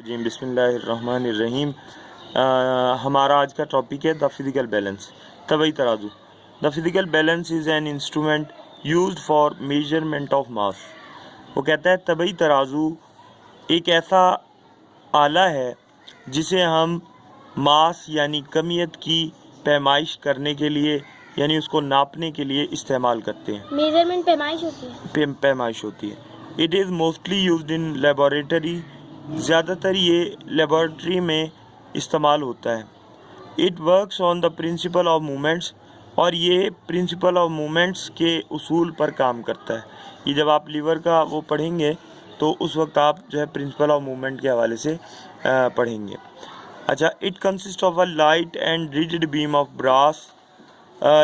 रजीम बिस्मिल्लाहिर्रहमानिर्रहीम। हमारा आज का टॉपिक है द फिज़िकल बैलेंस, तबई तराजू। The physical balance is an instrument used for measurement of mass. वो कहता है तबई तराजू एक ऐसा आला है जिसे हम मास यानी कमियत की पैमाइश करने के लिए यानी उसको नापने के लिए इस्तेमाल करते हैं। मेजरमेंट पैमाइश होती है। पैमाइश होती है। It is mostly used in laboratory. ज़्यादातर ये लेबॉरेटरी में इस्तेमाल होता है। It works on the principle of movements, और ये प्रिंसिपल ऑफ मूवमेंट्स के उसूल पर काम करता है। ये जब आप लीवर का वो पढ़ेंगे तो उस वक्त आप जो है प्रिंसिपल ऑफ मूवमेंट के हवाले से पढ़ेंगे। अच्छा, it consist of a light and rigid beam of brass.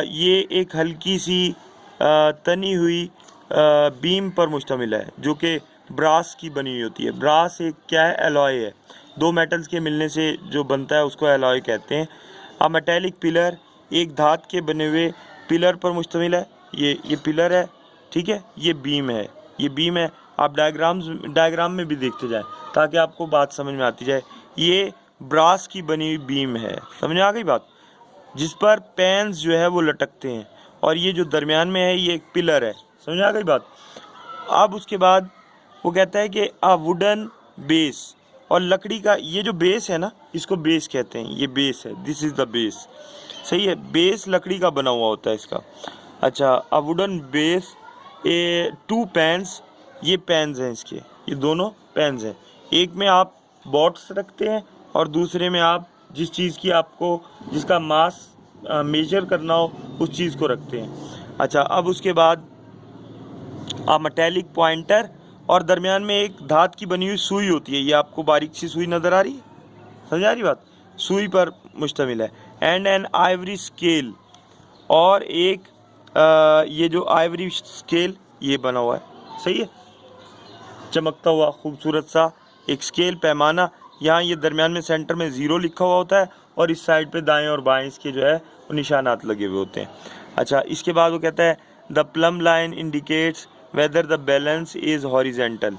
ये एक हल्की सी तनी हुई बीम पर मुश्तमिल है जो कि ब्रास की बनी हुई होती है। ब्रास एक क्या है? एलॉय है। दो मेटल्स के मिलने से जो बनता है उसको एलॉय कहते हैं। अ मेटेलिक पिलर, एक धात के बने हुए पिलर पर मुश्तमिल है। ये पिलर है, ठीक है, ये बीम है, ये बीम है। आप डायग्राम में भी देखते जाएं ताकि आपको बात समझ में आती जाए। ये ब्रास की बनी हुई बीम है, समझ में आ गई बात, जिस पर पेन्स जो है वो लटकते हैं, और ये जो दरमियान में है ये एक पिलर है, समझ में आ गई बात। अब उसके बाद वो कहता है कि अ वुडन बेस, और लकड़ी का ये जो बेस है ना, इसको बेस कहते हैं। ये बेस है, दिस इज़ द बेस, सही है। बेस लकड़ी का बना हुआ होता है इसका। अच्छा, a wooden base a two pans, ये पेन्स हैं इसके, ये दोनों पेन्स हैं। एक में आप बॉट्स रखते हैं और दूसरे में आप जिस चीज़ की आपको जिसका मास मेजर करना हो उस चीज़ को रखते हैं। अच्छा, अब उसके बाद मेटेलिक पॉइंटर, और दरमियान में एक धात की बनी हुई सुई होती है। ये आपको बारीक सी सुई नज़र आ रही है, समझ आ रही बात, सुई पर मुश्तमिल है। एंड एन आइवरी स्केल, और एक ये जो आइवरी स्केल ये बना हुआ है, सही है, चमकता हुआ खूबसूरत सा एक स्केल, पैमाना। यहाँ ये दरमियान में सेंटर में ज़ीरो लिखा हुआ होता है और इस साइड पे दाएं और बाएं इसके जो है वो निशानात लगे हुए होते हैं। अच्छा, इसके बाद वो कहता है the plumb line indicates whether the balance is horizontal.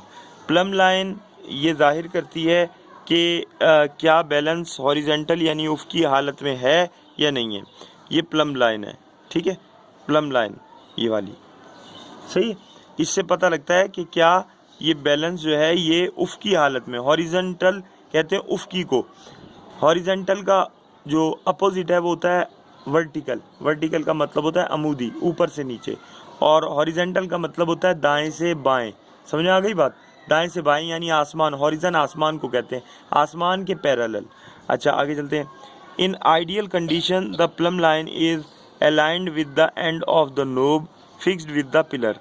Plum line ये जाहिर करती है कि क्या बैलेंस हॉरिजेंटल यानी उफ़क़ी हालत में है या नहीं है। ये प्लम लाइन है, ठीक है, प्लम लाइन ये वाली, सही है। इससे पता लगता है कि क्या ये बैलेंस जो है ये उफ़क़ी हालत में, हॉरिजेंटल कहते हैं उफ़क़ी को। हॉरिजेंटल का जो अपोजिट है वो होता है वर्टिकल। वर्टिकल का मतलब होता है अमूदी, ऊपर से नीचे, और हॉरिजेंटल का मतलब होता है दाएं से बाएं। समझ में आ गई बात, दाएं से बाएं यानी आसमान, हॉरिजन आसमान को कहते हैं, आसमान के पैरेलल। अच्छा, आगे चलते हैं। In ideal condition the plumb line is aligned with the end of the knob fixed with the pillar.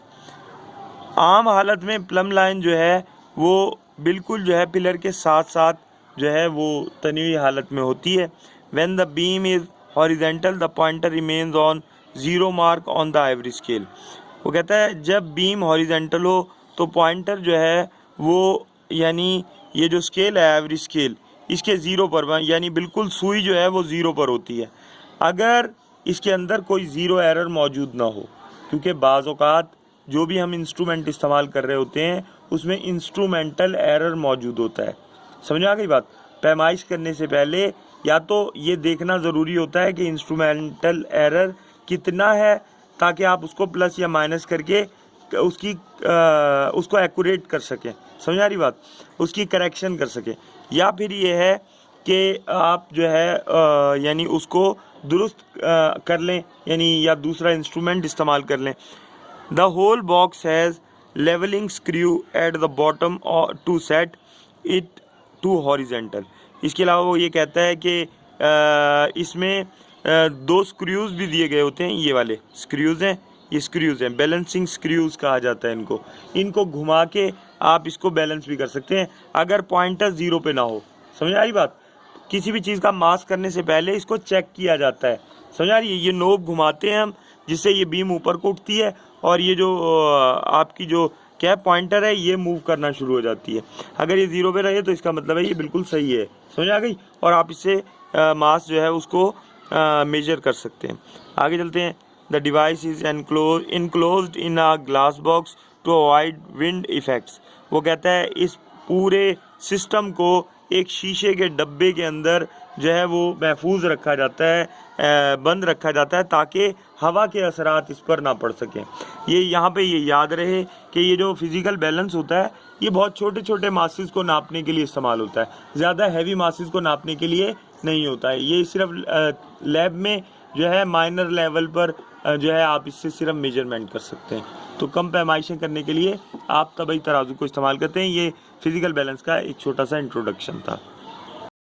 आम हालत में प्लम लाइन जो है वो बिल्कुल जो है पिलर के साथ साथ जो है वो तनी हुई हालत में होती है। When the beam is horizontal the pointer remains on zero mark on the Ivory scale. वो कहता है जब बीम हॉरिजेंटल हो तो पॉइंटर जो है वो यानी ये जो स्केल है आइवरी स्केल इसके ज़ीरो पर, यानी बिल्कुल सुई जो है वो ज़ीरो पर होती है अगर इसके अंदर कोई ज़ीरो एरर मौजूद ना हो, क्योंकि बाज़ औक़ात जो भी हम इंस्ट्रूमेंट इस्तेमाल कर रहे होते हैं उसमें इंस्ट्रूमेंटल एरर मौजूद होता है। समझ आ गई बात। पैमाइश करने से पहले या तो ये देखना ज़रूरी होता है कि इंस्ट्रूमेंटल एरर कितना है ताकि आप उसको प्लस या माइनस करके उसको एक्यूरेट कर सकें, समझ आ रही बात, उसकी करेक्शन कर सकें। या फिर ये है कि आप जो है यानी उसको दुरुस्त कर लें, यानी या दूसरा इंस्ट्रूमेंट इस्तेमाल कर लें। The whole box has leveling screw at the bottom to set it to horizontal। इसके अलावा वो ये कहता है कि इसमें दो स्क्रूज भी दिए गए होते हैं। ये वाले स्क्रूज हैं, ये स्क्रूज हैं, बैलेंसिंग स्क्रूज कहा जाता है इनको। इनको घुमा के आप इसको बैलेंस भी कर सकते हैं अगर पॉइंटर ज़ीरो पे ना हो। समझ आ रही बात। किसी भी चीज़ का मास करने से पहले इसको चेक किया जाता है, समझ आ रही है। ये नोब घुमाते हैं हम जिससे ये बीम ऊपर को उठती है और ये जो आपकी जो क्या पॉइंटर है ये मूव करना शुरू हो जाती है। अगर ये ज़ीरो पे रहे तो इसका मतलब है ये बिल्कुल सही है, समझ आ गई। और आप इससे मास जो है उसको मेजर कर सकते हैं। आगे चलते हैं। The device is enclosed in a glass box to avoid wind effects. वो कहता है इस पूरे सिस्टम को एक शीशे के डब्बे के अंदर जो है वो महफूज रखा जाता है, बंद रखा जाता है, ताकि हवा के असरात इस पर ना पड़ सकें। ये यहाँ पे ये याद रहे कि ये जो फिज़िकल बैलेंस होता है ये बहुत छोटे छोटे मासेस को नापने के लिए इस्तेमाल होता है, ज़्यादा हैवी मासेस को नापने के लिए नहीं होता है। ये सिर्फ लैब में जो है माइनर लेवल पर जो है आप इससे सिर्फ मेजरमेंट कर सकते हैं। तो कम पैमाइशें करने के लिए आप तबई तराजू को इस्तेमाल करते हैं। ये फिज़िकल बैलेंस का एक छोटा सा इंट्रोडक्शन था।